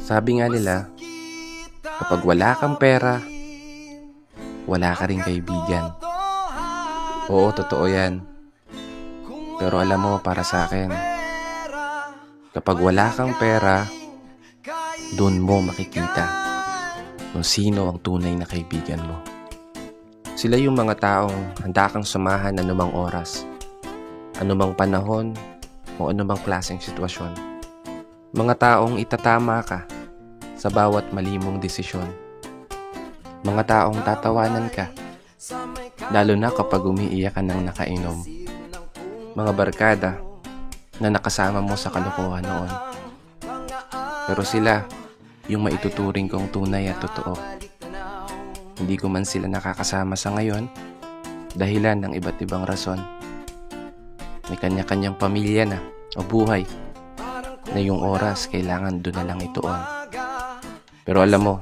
Sabi nga nila, kapag wala kang pera, wala ka ring kaibigan. Oo, totoo yan. Pero alam mo, para sa akin, kapag wala kang pera, doon mo makikita kung sino ang tunay na kaibigan mo. Sila yung mga taong handa kang samahan anumang oras, anumang panahon, o anumang klaseng sitwasyon. Mga taong itatama ka sa bawat mali mong desisyon. Mga taong tatawanan ka, lalo na kapag umiiyak ka ng nakainom. Mga barkada na nakasama mo sa kalokohan noon. Pero sila, yung maituturing kong tunay at totoo. Hindi ko man sila nakakasama sa ngayon, dahilan ng iba't ibang rason. May kanya-kanyang pamilya na o buhay na yung oras kailangan doon na lang ituon. Pero alam mo,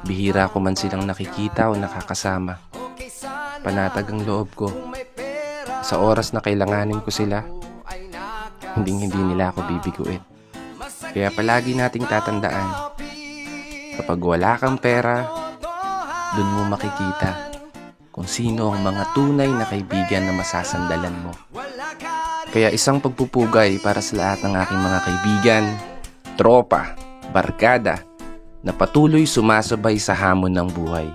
bihira ko man silang nakikita o nakakasama. Panatag ang loob ko. Sa oras na kailanganin ko sila, hindi nila ako bibiguin. Kaya palagi nating tatandaan, kapag wala kang pera, doon mo makikita kung sino ang mga tunay na kaibigan na masasandalan mo. Kaya isang pagpupugay para sa lahat ng aking mga kaibigan, tropa, barkada, na patuloy sumasabay sa hamon ng buhay.